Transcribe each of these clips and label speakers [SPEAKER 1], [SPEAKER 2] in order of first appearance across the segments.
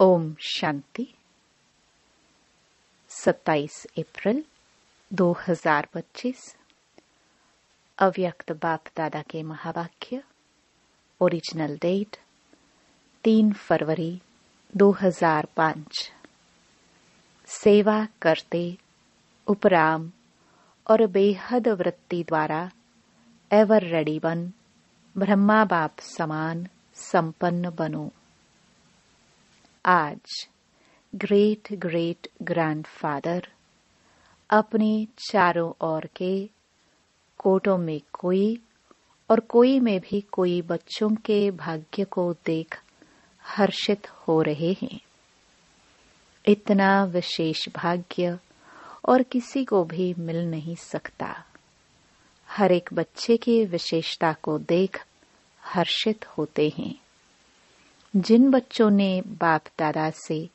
[SPEAKER 1] ओम शांति। 27 अप्रैल 2025। अव्यक्त बाप दादा के महावाक्य। ओरिजिनल डेट 3 फरवरी 2005। सेवा करते उपराम और बेहद वृत्ति द्वारा एवर रेडी बन ब्रह्मा बाप समान संपन्न बनो। आज ग्रेट ग्रेट ग्रैंडफादर अपने चारों ओर के कोटों में कोई और कोई में भी कोई बच्चों के भाग्य को देख हर्षित हो रहे हैं। इतना विशेष भाग्य और किसी को भी मिल नहीं सकता। हर एक बच्चे की विशेषता को देख हर्षित होते हैं। जिन बच्चों ने बाप दादा से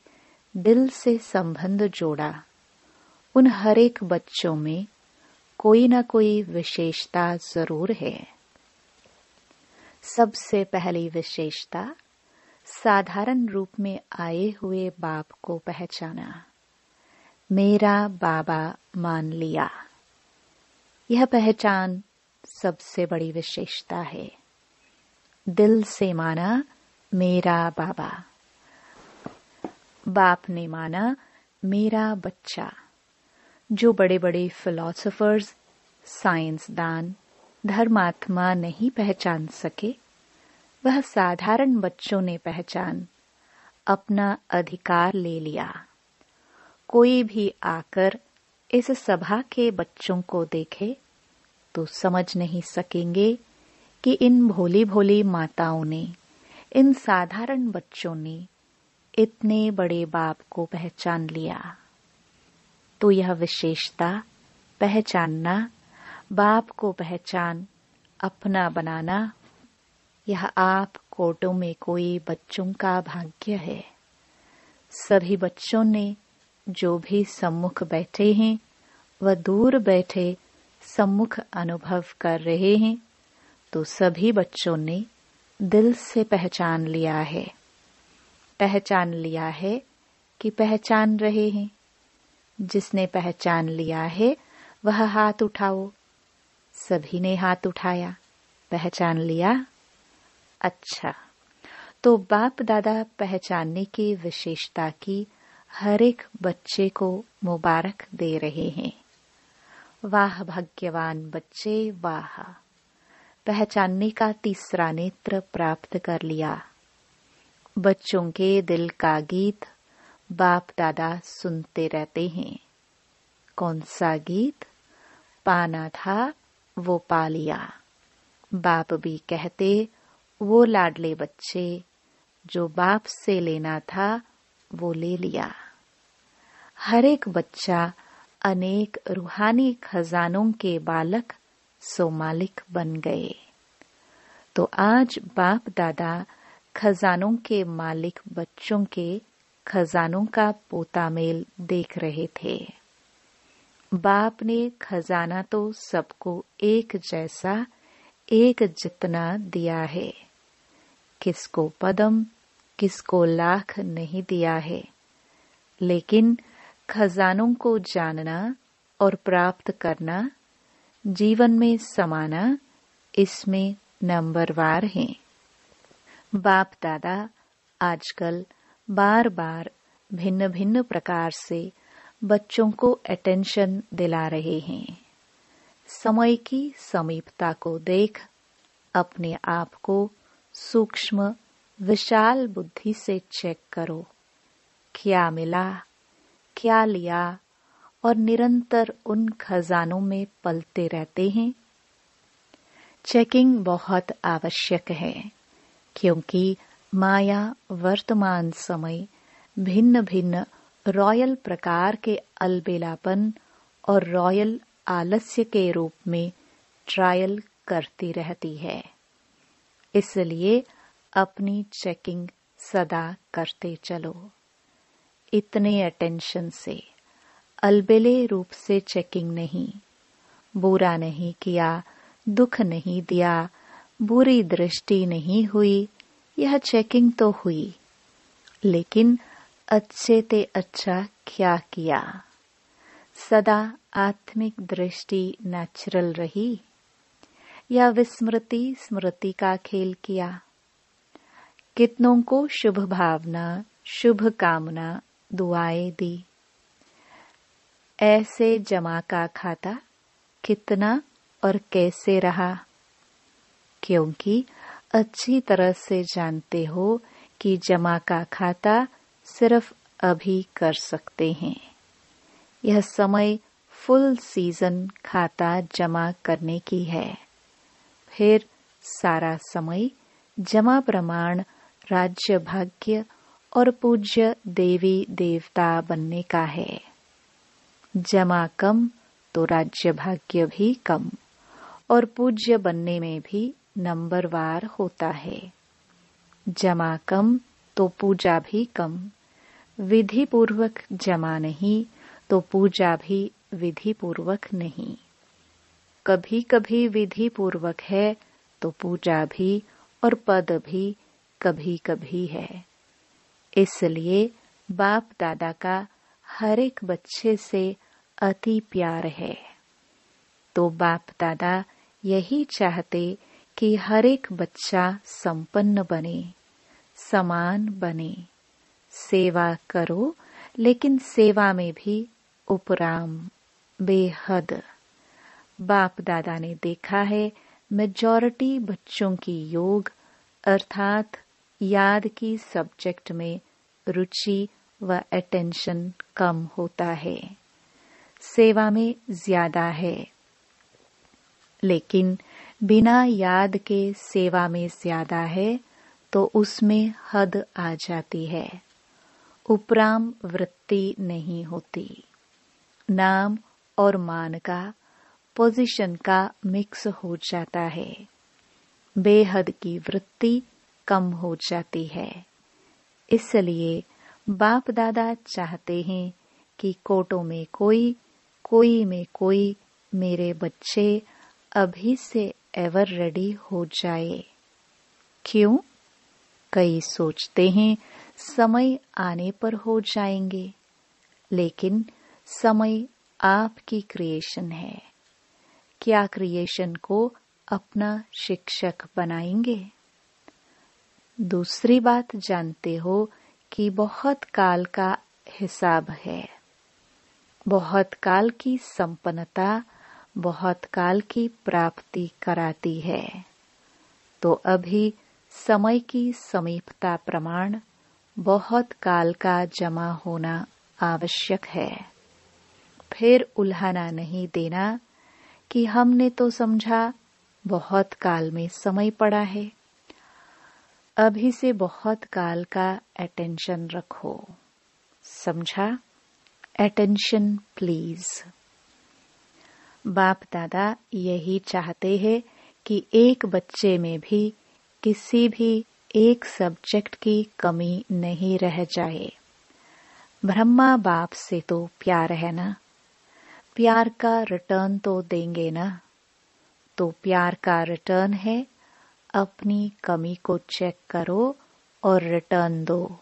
[SPEAKER 1] दिल से संबंध जोड़ा, उन हर एक बच्चों में कोई न कोई विशेषता जरूर है। सबसे पहली विशेषता साधारण रूप में आए हुए बाप को पहचाना, मेरा बाबा मान लिया। यह पहचान सबसे बड़ी विशेषता है। दिल से माना मेरा बाबा। बाप ने माना मेरा बच्चा। जो बड़े बड़े फिलोसोफर्स, साइंसदान, धर्मात्मा नहीं पहचान सके, वह साधारण बच्चों ने पहचान अपना अधिकार ले लिया। कोई भी आकर इस सभा के बच्चों को देखे तो समझ नहीं सकेंगे कि इन भोली भोली माताओं ने, इन साधारण बच्चों ने इतने बड़े बाप को पहचान लिया। तो यह विशेषता पहचानना, बाप को पहचान अपना बनाना, यह आप कोटों में कोई बच्चों का भाग्य है। सभी बच्चों ने जो भी सम्मुख बैठे हैं, वह दूर बैठे सम्मुख अनुभव कर रहे हैं, तो सभी बच्चों ने दिल से पहचान लिया है। पहचान लिया है कि पहचान रहे हैं। जिसने पहचान लिया है वह हाथ उठाओ। सभी ने हाथ उठाया। पहचान लिया। अच्छा, तो बाप दादा पहचानने की विशेषता की हर एक बच्चे को मुबारक दे रहे हैं। वाह भाग्यवान बच्चे, वाह। पहचानने का तीसरा नेत्र प्राप्त कर लिया। बच्चों के दिल का गीत बाप दादा सुनते रहते हैं। कौन सा गीत? पाना था वो पा लिया। बाप भी कहते, वो लाडले बच्चे जो बाप से लेना था वो ले लिया। हर एक बच्चा अनेक रूहानी खजानों के बालक सो मालिक बन गए। तो आज बाप दादा खजानों के मालिक बच्चों के खजानों का पोता मेल देख रहे थे। बाप ने खजाना तो सबको एक जैसा, एक जितना दिया है। किसको पदम, किसको लाख नहीं दिया है, लेकिन खजानों को जानना और प्राप्त करना, जीवन में समाना, इसमें नंबरवार हैं। बाप दादा आजकल बार बार भिन्न भिन्न प्रकार से बच्चों को अटेंशन दिला रहे हैं। समय की समीपता को देख अपने आप को सूक्ष्म विशाल बुद्धि से चेक करो। क्या मिला, क्या लिया, और निरंतर उन खजानों में पलते रहते हैं। चेकिंग बहुत आवश्यक है, क्योंकि माया वर्तमान समय भिन्न भिन्न रॉयल प्रकार के अलबेलापन और रॉयल आलस्य के रूप में ट्रायल करती रहती है। इसलिए अपनी चेकिंग सदा करते चलो। इतने अटेंशन से, अलबेले रूप से चेकिंग नहीं। बुरा नहीं किया, दुख नहीं दिया, बुरी दृष्टि नहीं हुई, यह चेकिंग तो हुई, लेकिन अच्छे ते अच्छा क्या किया, सदा आत्मिक दृष्टि नेचुरल रही या विस्मृति स्मृति का खेल किया। कितनों को शुभ भावना शुभ कामना दुआएं दी। ऐसे जमा का खाता कितना और कैसे रहा, क्योंकि अच्छी तरह से जानते हो कि जमा का खाता सिर्फ अभी कर सकते हैं। यह समय फुल सीजन खाता जमा करने की है। फिर सारा समय जमा प्रमाण राज्य भाग्य और पूज्य देवी देवता बनने का है। जमा कम तो राज्य भाग्य भी कम और पूज्य बनने में भी नंबरवार होता है। जमा कम तो पूजा भी कम, विधि पूर्वक जमा नहीं तो पूजा भी विधि पूर्वक नहीं। कभी कभी विधि पूर्वक है तो पूजा भी और पद भी कभी कभी है। इसलिए बाप दादा का हर एक बच्चे से अति प्यार है। तो बाप दादा यही चाहते कि हर एक बच्चा संपन्न बने, समान बने। सेवा करो, लेकिन सेवा में भी उपराम, बेहद। बाप दादा ने देखा है मेजॉरिटी बच्चों की योग अर्थात याद की सब्जेक्ट में रुचि व अटेंशन कम होता है, सेवा में ज्यादा है। लेकिन बिना याद के सेवा में ज्यादा है तो उसमें हद आ जाती है, उपराम वृत्ति नहीं होती। नाम और मान का, पोजीशन का मिक्स हो जाता है, बेहद की वृत्ति कम हो जाती है। इसलिए बाप दादा चाहते हैं कि कोटों में कोई, कोई में कोई मेरे बच्चे अभी से एवर रेडी हो जाए। क्यों? कई सोचते हैं समय आने पर हो जाएंगे, लेकिन समय आपकी क्रिएशन है। क्या क्रिएशन को अपना शिक्षक बनाएंगे? दूसरी बात जानते हो कि बहुत काल का हिसाब है। बहुत काल की संपन्नता बहुत काल की प्राप्ति कराती है। तो अभी समय की समीपता प्रमाण बहुत काल का जमा होना आवश्यक है। फिर उल्हाना नहीं देना कि हमने तो समझा बहुत काल में समय पड़ा है। अभी से बहुत काल का अटेंशन रखो, समझा? Attention please. बाप दादा यही चाहते हैं कि एक बच्चे में भी किसी भी एक सब्जेक्ट की कमी नहीं रह जाए। ब्रह्मा बाप से तो प्यार है ना, प्यार का रिटर्न तो देंगे ना। तो प्यार का रिटर्न है अपनी कमी को चेक करो और रिटर्न दो।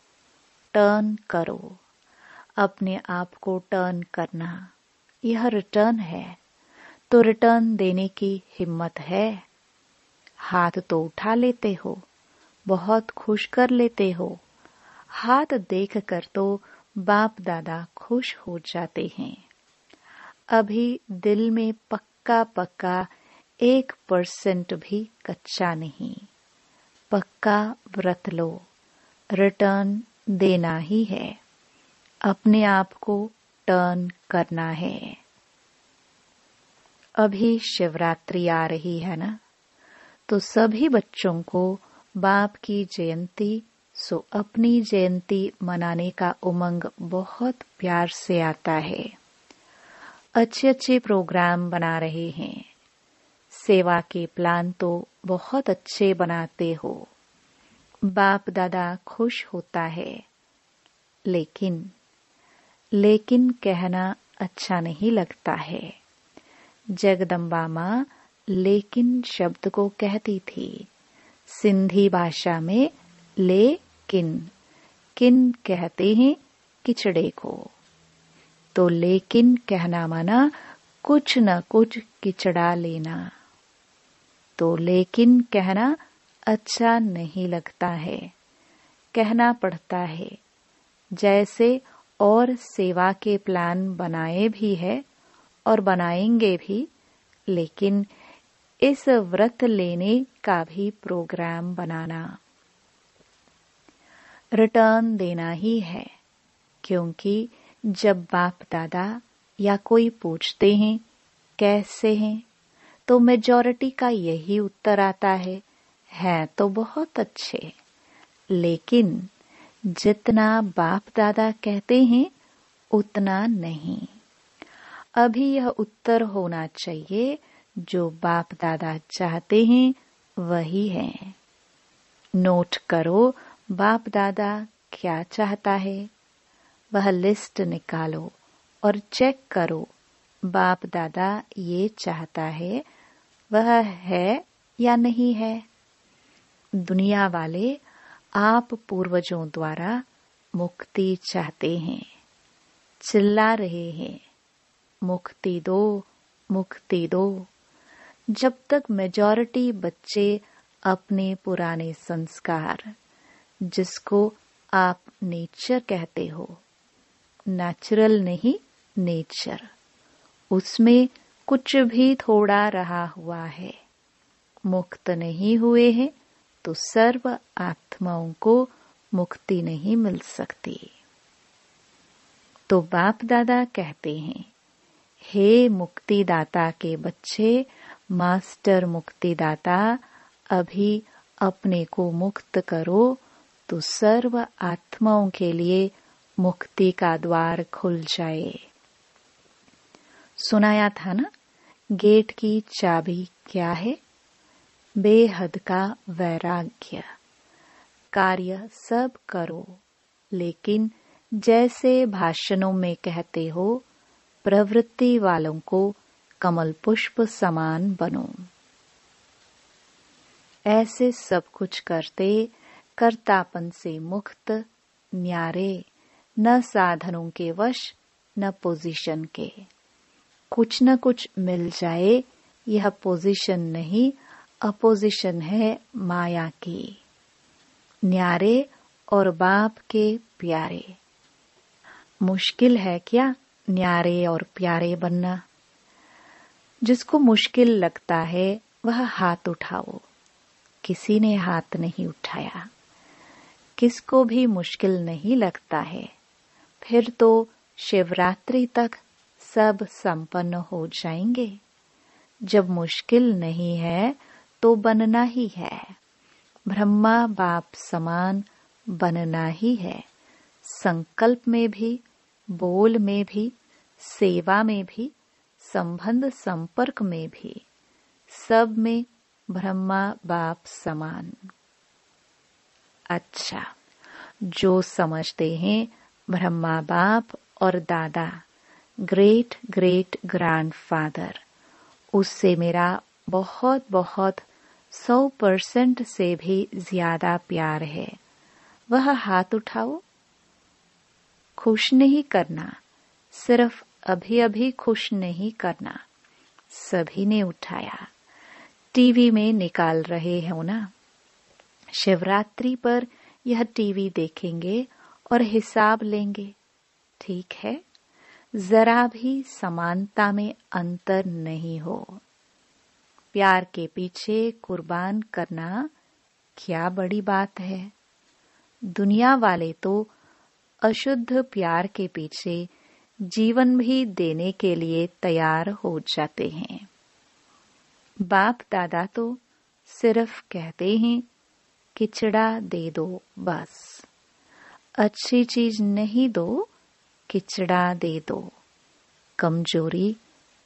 [SPEAKER 1] टर्न करो, अपने आप को टर्न करना, यह रिटर्न है। तो रिटर्न देने की हिम्मत है? हाथ तो उठा लेते हो, बहुत खुश कर लेते हो। हाथ देखकर तो बाप दादा खुश हो जाते हैं। अभी दिल में पक्का पक्का 1% भी कच्चा नहीं। पक्का व्रत लो, रिटर्न देना ही है, अपने आप को टर्न करना है। अभी शिवरात्रि आ रही है ना, तो सभी बच्चों को बाप की जयंती सो अपनी जयंती मनाने का उमंग बहुत प्यार से आता है। अच्छे अच्छे प्रोग्राम बना रहे हैं, सेवा के प्लान तो बहुत अच्छे बनाते हो, बाप दादा खुश होता है। लेकिन कहना अच्छा नहीं लगता है। जगदम्बा माँ लेकिन शब्द को कहती थी। सिंधी भाषा में लेकिन, किन कहते हैं किचड़े को। तो लेकिन कहना माना कुछ न कुछ किचड़ा लेना। तो लेकिन कहना अच्छा नहीं लगता है, कहना पड़ता है। जैसे और सेवा के प्लान बनाए भी है और बनाएंगे भी, लेकिन इस व्रत लेने का भी प्रोग्राम बनाना। रिटर्न देना ही है, क्योंकि जब बाप दादा या कोई पूछते हैं कैसे हैं, तो मेजॉरिटी का यही उत्तर आता है तो बहुत अच्छे। लेकिन जितना बाप दादा कहते हैं उतना नहीं। अभी यह उत्तर होना चाहिए जो बाप दादा चाहते हैं वही है। नोट करो बाप दादा क्या चाहता है, वह लिस्ट निकालो और चेक करो बाप दादा ये चाहता है वह है या नहीं है। दुनिया वाले आप पूर्वजों द्वारा मुक्ति चाहते हैं, चिल्ला रहे हैं मुक्ति दो, मुक्ति दो। जब तक मेजॉरिटी बच्चे अपने पुराने संस्कार, जिसको आप नेचर कहते हो, नेचुरल नहीं नेचर, उसमें कुछ भी थोड़ा रहा हुआ है, मुक्त नहीं हुए हैं, तो सर्व आत्माओं को मुक्ति नहीं मिल सकती। तो बाप दादा कहते हैं, हे मुक्तिदाता के बच्चे, मास्टर मुक्तिदाता, अभी अपने को मुक्त करो तो सर्व आत्माओं के लिए मुक्ति का द्वार खुल जाए। सुनाया था ना, गेट की चाबी क्या है? बेहद का वैराग्य। कार्य सब करो, लेकिन जैसे भाषणों में कहते हो, प्रवृत्ति वालों को कमल पुष्प समान बनो। ऐसे सब कुछ करते कर्तापन से मुक्त, न्यारे, न साधनों के वश न पोजीशन के। कुछ न कुछ मिल जाए, यह पोजीशन नहीं, अपोजिशन है माया की। न्यारे और बाप के प्यारे। मुश्किल है क्या न्यारे और प्यारे बनना? जिसको मुश्किल लगता है वह हाथ उठाओ। किसी ने हाथ नहीं उठाया। किसको भी मुश्किल नहीं लगता है। फिर तो शिवरात्रि तक सब संपन्न हो जाएंगे। जब मुश्किल नहीं है तो बनना ही है। ब्रह्मा बाप समान बनना ही है। संकल्प में भी, बोल में भी, सेवा में भी, संबंध संपर्क में भी, सब में ब्रह्मा बाप समान। अच्छा, जो समझते हैं ब्रह्मा बाप और दादा ग्रेट ग्रेट ग्रैंडफादर, उससे मेरा बहुत बहुत 100% से भी ज्यादा प्यार है। वह हाथ उठाओ। खुश नहीं करना, सिर्फ अभी अभी खुश नहीं करना। सभी ने उठाया। टीवी में निकाल रहे हो ना। शिवरात्रि पर यह टीवी देखेंगे और हिसाब लेंगे। ठीक है, जरा भी समानता में अंतर नहीं हो। प्यार के पीछे कुर्बान करना क्या बड़ी बात है। दुनिया वाले तो अशुद्ध प्यार के पीछे जीवन भी देने के लिए तैयार हो जाते हैं। बाप दादा तो सिर्फ कहते हैं किचड़ा दे दो बस। अच्छी चीज नहीं दो, किचड़ा दे दो। कमजोरी,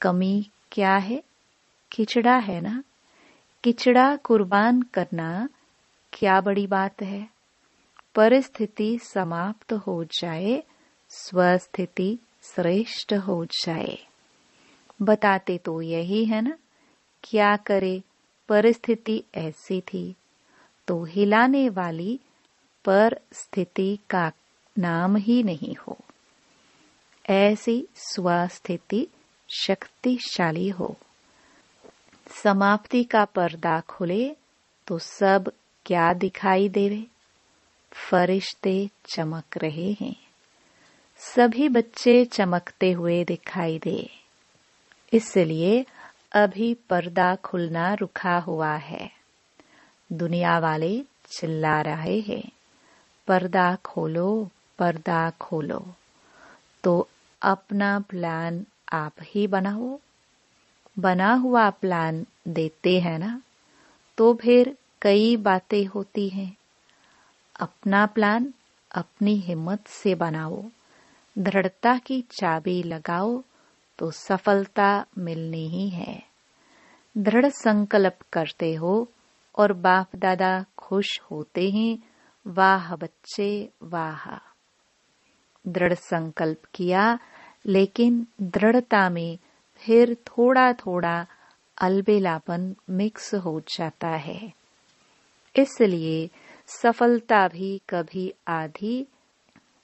[SPEAKER 1] कमी क्या है? किचड़ा है ना। किचड़ा कुर्बान करना क्या बड़ी बात है। परिस्थिति समाप्त हो जाए, स्वस्थिति श्रेष्ठ हो जाए। बताते तो यही है ना। क्या करे, परिस्थिति ऐसी थी तो हिलाने वाली परिस्थिति का नाम ही नहीं हो। ऐसी स्वस्थिति शक्तिशाली हो। समाप्ति का पर्दा खुले तो सब क्या दिखाई देवे? फरिश्ते चमक रहे हैं। सभी बच्चे चमकते हुए दिखाई दे। इसलिए अभी पर्दा खुलना रुका हुआ है। दुनिया वाले चिल्ला रहे हैं, पर्दा खोलो, पर्दा खोलो। तो अपना प्लान आप ही बनाओ। बना हुआ प्लान देते हैं ना, तो फिर कई बातें होती हैं। अपना प्लान अपनी हिम्मत से बनाओ, दृढ़ता की चाबी लगाओ तो सफलता मिलनी ही है। दृढ़ संकल्प करते हो और बाप दादा खुश होते हैं। वाह बच्चे वाह। दृढ़ संकल्प किया, लेकिन दृढ़ता में फिर थोड़ा थोड़ा अलबेलापन मिक्स हो जाता है। इसलिए सफलता भी कभी आधी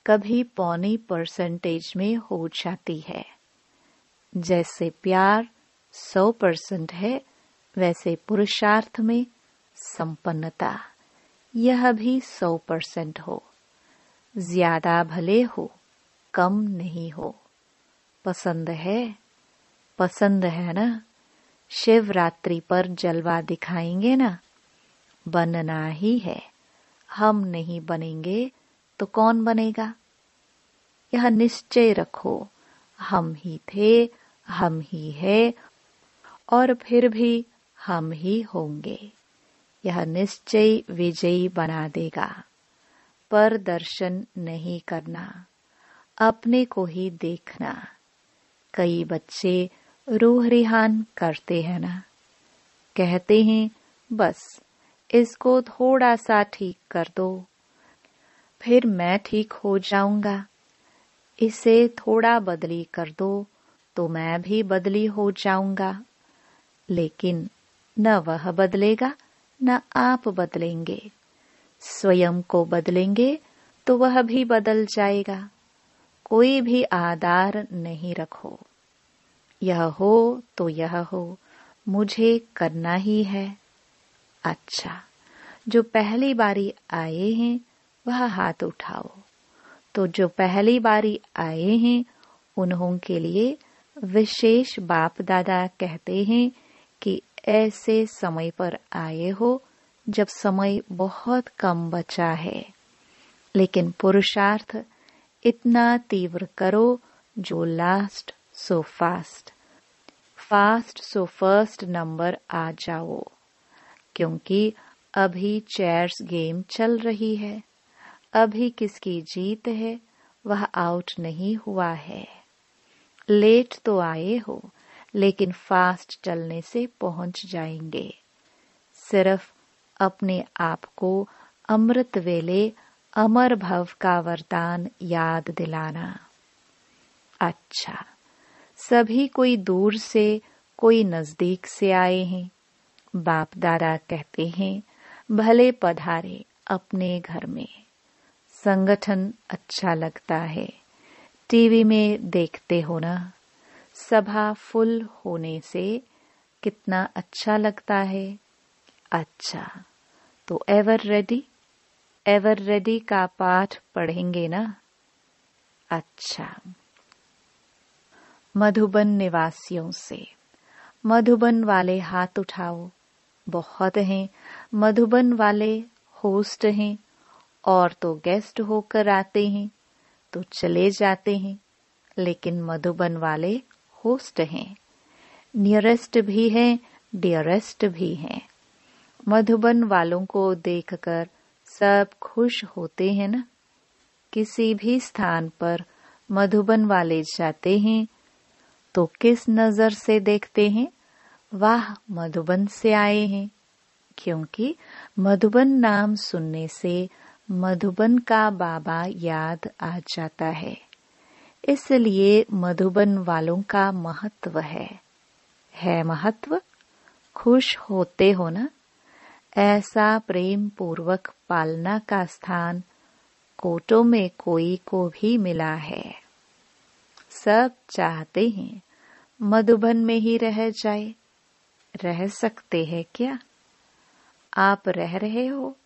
[SPEAKER 1] कभी पौनी % में हो जाती है। जैसे प्यार 100% है, वैसे पुरुषार्थ में संपन्नता यह भी 100% हो। ज्यादा भले हो, कम नहीं हो। पसंद है? पसंद है ना? शिवरात्रि पर जलवा दिखाएंगे ना? बनना ही है। हम नहीं बनेंगे तो कौन बनेगा? यह निश्चय रखो, हम ही थे, हम ही है और फिर भी हम ही होंगे। यह निश्चय विजयी बना देगा। पर दर्शन नहीं करना, अपने को ही देखना। कई बच्चे रूह रिहान करते हैं ना, कहते हैं बस इसको थोड़ा सा ठीक कर दो, फिर मैं ठीक हो जाऊंगा। इसे थोड़ा बदली कर दो तो मैं भी बदली हो जाऊंगा। लेकिन न वह बदलेगा, न आप बदलेंगे। स्वयं को बदलेंगे तो वह भी बदल जाएगा। कोई भी आधार नहीं रखो। यह हो तो यह हो, मुझे करना ही है। अच्छा, जो पहली बारी आए हैं वह हाथ उठाओ। तो जो पहली बारी आए हैं उन्हों के लिए विशेष बाप दादा कहते हैं कि ऐसे समय पर आए हो जब समय बहुत कम बचा है, लेकिन पुरुषार्थ इतना तीव्र करो जो last so fast, fast so first number आ जाओ। क्योंकि अभी चेयर्स गेम चल रही है। अभी किसकी जीत है वह आउट नहीं हुआ है। लेट तो आए हो, लेकिन फास्ट चलने से पहुंच जाएंगे। सिर्फ अपने आप को अमृत वेले अमर भव का वरदान याद दिलाना। अच्छा, सभी कोई दूर से कोई नजदीक से आए हैं। बाप दादा कहते हैं भले पधारे अपने घर में। संगठन अच्छा लगता है। टीवी में देखते हो ना, सभा फुल होने से कितना अच्छा लगता है। अच्छा, तो एवर रेडी का पाठ पढ़ेंगे ना? अच्छा, मधुबन निवासियों से। मधुबन वाले हाथ उठाओ। बहुत हैं। मधुबन वाले होस्ट हैं, और तो गेस्ट होकर आते हैं तो चले जाते हैं, लेकिन मधुबन वाले होस्ट हैं। नियरेस्ट भी हैं, डियरेस्ट भी हैं। मधुबन वालों को देखकर सब खुश होते हैं ना। किसी भी स्थान पर मधुबन वाले जाते हैं तो किस नजर से देखते हैं? वाह, मधुबन से आए हैं। क्योंकि मधुबन नाम सुनने से मधुबन का बाबा याद आ जाता है। इसलिए मधुबन वालों का महत्व है महत्व। खुश होते हो ना? ऐसा प्रेम पूर्वक पालना का स्थान कोटों में कोई को भी मिला है। सब चाहते हैं मधुबन में ही रह जाए। रह सकते हैं क्या? आप रह रहे हो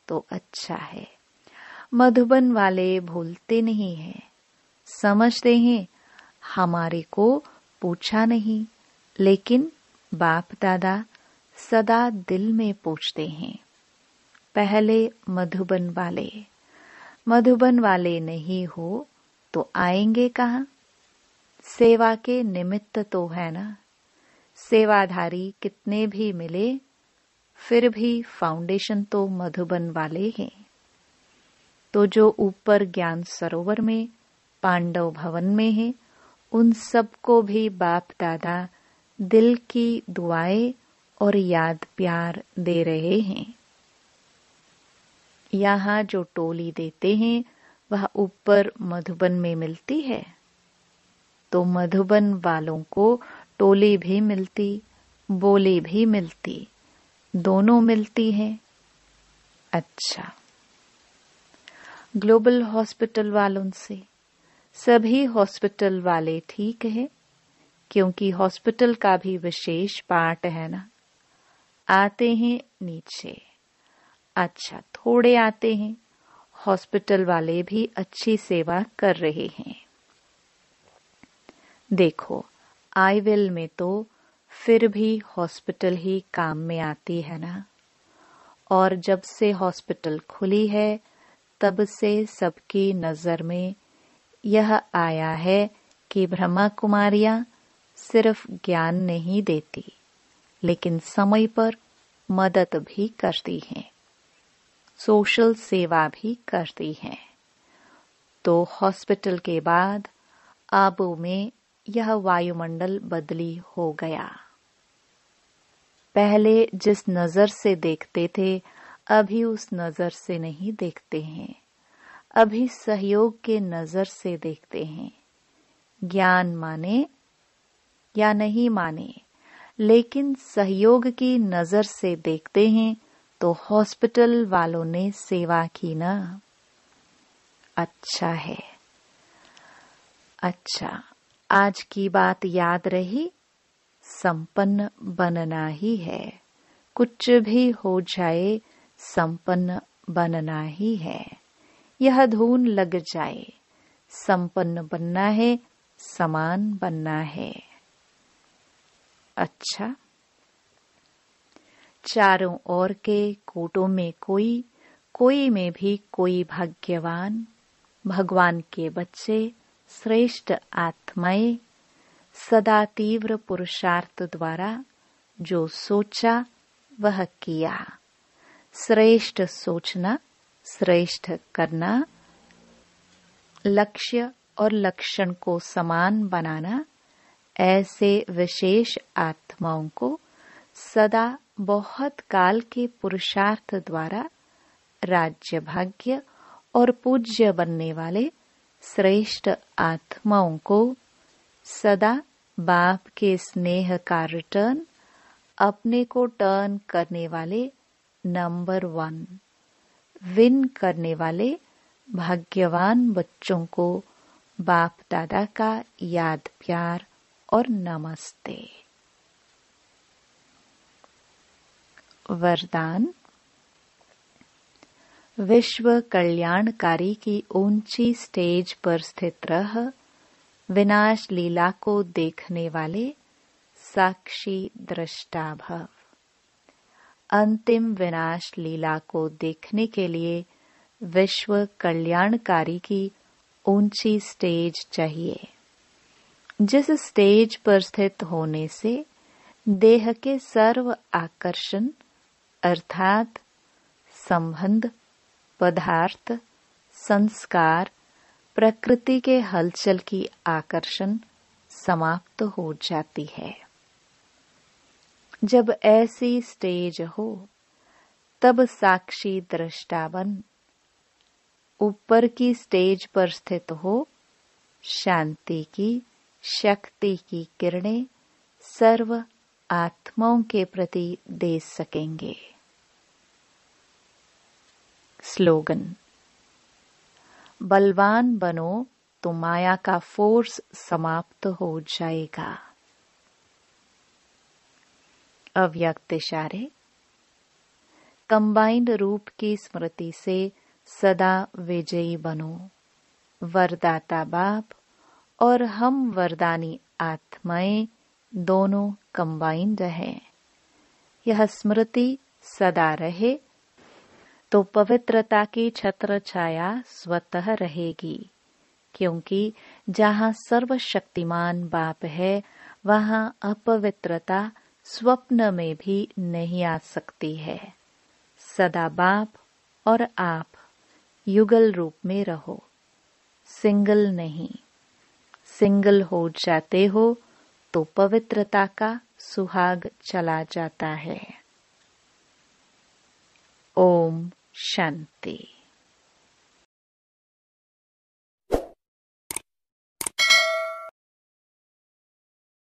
[SPEAKER 1] तो अच्छा है। मधुबन वाले भूलते नहीं हैं, समझते हैं हमारे को पूछा नहीं, लेकिन बाप दादा सदा दिल में पूछते हैं। पहले मधुबन वाले नहीं हो तो आएंगे कहाँ? सेवा के निमित्त तो है ना। सेवाधारी कितने भी मिले फिर भी फाउंडेशन तो मधुबन वाले हैं। तो जो ऊपर ज्ञान सरोवर में पांडव भवन में है, उन सबको भी बाप दादा दिल की दुआएं और याद प्यार दे रहे हैं। यहाँ जो टोली देते हैं वह ऊपर मधुबन में मिलती है, तो मधुबन वालों को टोली भी मिलती, बोली भी मिलती, दोनों मिलती हैं। अच्छा, ग्लोबल हॉस्पिटल वालों से सभी हॉस्पिटल वाले ठीक है, क्योंकि हॉस्पिटल का भी विशेष पार्ट है ना। आते हैं नीचे, अच्छा थोड़े आते हैं, हॉस्पिटल वाले भी अच्छी सेवा कर रहे हैं। देखो आईविल में तो फिर भी हॉस्पिटल ही काम में आती है ना। और जब से हॉस्पिटल खुली है तब से सबकी नजर में यह आया है कि ब्रह्मा कुमारियां सिर्फ ज्ञान नहीं देती, लेकिन समय पर मदद भी करती हैं, सोशल सेवा भी करती हैं। तो हॉस्पिटल के बाद आबू में यह वायुमंडल बदली हो गया। पहले जिस नजर से देखते थे अभी उस नजर से नहीं देखते हैं, अभी सहयोग के नजर से देखते हैं। ज्ञान माने या नहीं माने, लेकिन सहयोग की नजर से देखते हैं तो हॉस्पिटल वालों ने सेवा की ना। अच्छा है। अच्छा, आज की बात याद रही, संपन्न बनना ही है। कुछ भी हो जाए संपन्न बनना ही है। यह धुन लग जाए, संपन्न बनना है, समान बनना है। अच्छा, चारों ओर के कोटों में कोई में भी कोई भाग्यवान, भगवान के बच्चे, श्रेष्ठ आत्माएं सदा तीव्र पुरुषार्थ द्वारा जो सोचा वह किया। श्रेष्ठ सोचना, श्रेष्ठ करना, लक्ष्य और लक्षण को समान बनाना, ऐसे विशेष आत्माओं को सदा बहुत काल के पुरुषार्थ द्वारा राज्य भाग्य और पूज्य बनने वाले श्रेष्ठ आत्माओं को सदा बाप के स्नेह का रिटर्न, अपने को टर्न करने वाले नंबर 1 विन करने वाले भाग्यवान बच्चों को बाप दादा का याद प्यार और नमस्ते। वरदान। विश्व कल्याणकारी की ऊंची स्टेज पर स्थित रह विनाश लीला को देखने वाले साक्षी दृष्टा भव। अंतिम विनाश लीला को देखने के लिए विश्व कल्याणकारी की ऊंची स्टेज चाहिए, जिस स्टेज पर स्थित होने से देह के सर्व आकर्षण अर्थात संबंध, पदार्थ, संस्कार, प्रकृति के हलचल की आकर्षण समाप्त हो जाती है। जब ऐसी स्टेज हो तब साक्षी दृष्टा बन ऊपर की स्टेज पर स्थित हो शांति की, शक्ति की किरणें सर्व आत्माओं के प्रति दे सकेंगे। स्लोगन। बलवान बनो तो माया का फोर्स समाप्त हो जाएगा। अव्यक्त इशारे। कंबाइंड रूप की स्मृति से सदा विजयी बनो। वरदाता बाप और हम वरदानी आत्माएं दोनों कंबाइंड हैं। यह स्मृति सदा रहे तो पवित्रता की छत्र छाया स्वतः रहेगी, क्योंकि जहाँ सर्वशक्तिमान बाप है वहाँ अपवित्रता स्वप्न में भी नहीं आ सकती है। सदा बाप और आप युगल रूप में रहो, सिंगल नहीं। सिंगल हो जाते हो तो पवित्रता का सुहाग चला जाता है। ओम शांति।